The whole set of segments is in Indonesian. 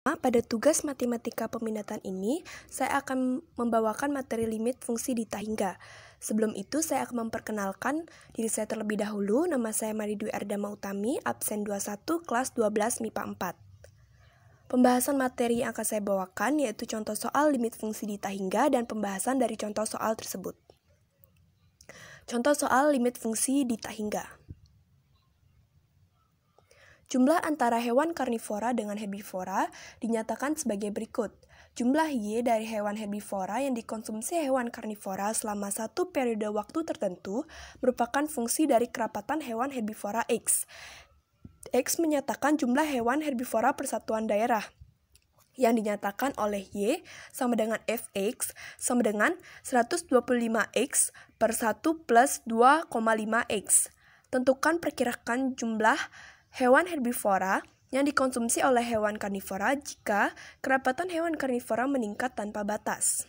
Pada tugas matematika peminatan ini, saya akan membawakan materi limit fungsi di Tahingga. Sebelum itu, saya akan memperkenalkan diri saya terlebih dahulu. Nama saya Maridwi Ardama Utami, absen 21, kelas 12 MIPA 4. Pembahasan materi yang akan saya bawakan yaitu contoh soal limit fungsi di Tahingga dan pembahasan dari contoh soal tersebut. Contoh soal limit fungsi di Tahingga. Jumlah antara hewan karnivora dengan herbivora dinyatakan sebagai berikut. Jumlah Y dari hewan herbivora yang dikonsumsi hewan karnivora selama satu periode waktu tertentu merupakan fungsi dari kerapatan hewan herbivora X. X menyatakan jumlah hewan herbivora persatuan daerah yang dinyatakan oleh Y sama dengan Fx sama dengan 125X per 1 plus 2,5X. Tentukan perkirakan jumlah hewan herbivora yang dikonsumsi oleh hewan karnivora jika kerapatan hewan karnivora meningkat tanpa batas.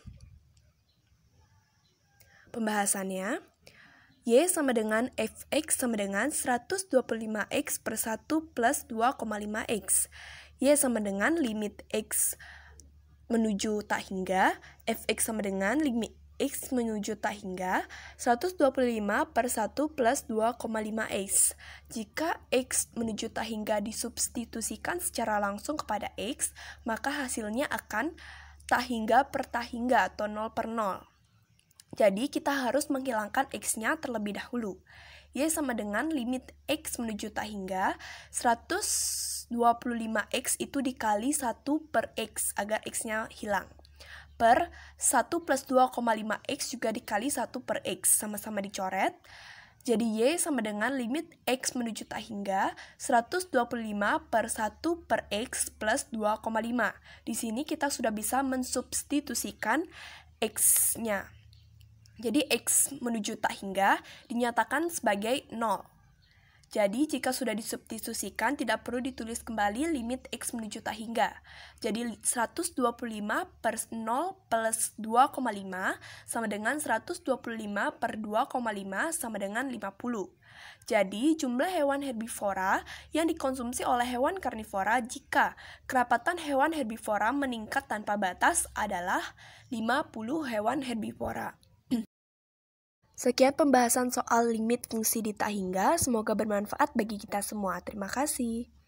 Pembahasannya, Y sama dengan Fx sama dengan 125X per 1 plus 2,5X. Y sama dengan limit X menuju tak hingga, Fx sama dengan limit X menuju tak hingga 125 per 1 plus 2,5X. Jika X menuju tak hingga disubstitusikan secara langsung kepada X, maka hasilnya akan tak hingga per tak hingga atau 0 per 0. Jadi kita harus menghilangkan X-nya terlebih dahulu. Y sama dengan limit X menuju tak hingga 125X itu dikali 1 per X agar X-nya hilang. Per 1 plus 2,5X juga dikali 1 per X, sama-sama dicoret. Jadi Y sama dengan limit X menuju tak hingga 125 per 1 per X plus 2,5. Di sini kita sudah bisa mensubstitusikan X-nya. Jadi X menuju tak hingga dinyatakan sebagai 0. Jadi, jika sudah disubstitusikan, tidak perlu ditulis kembali limit X menuju tak hingga. Jadi, 125 per 0 plus 2,5 sama dengan 125 per 2,5 sama dengan 50. Jadi, jumlah hewan herbivora yang dikonsumsi oleh hewan karnivora jika kerapatan hewan herbivora meningkat tanpa batas adalah 50 hewan herbivora. Sekian pembahasan soal limit fungsi di tak hingga, semoga bermanfaat bagi kita semua. Terima kasih.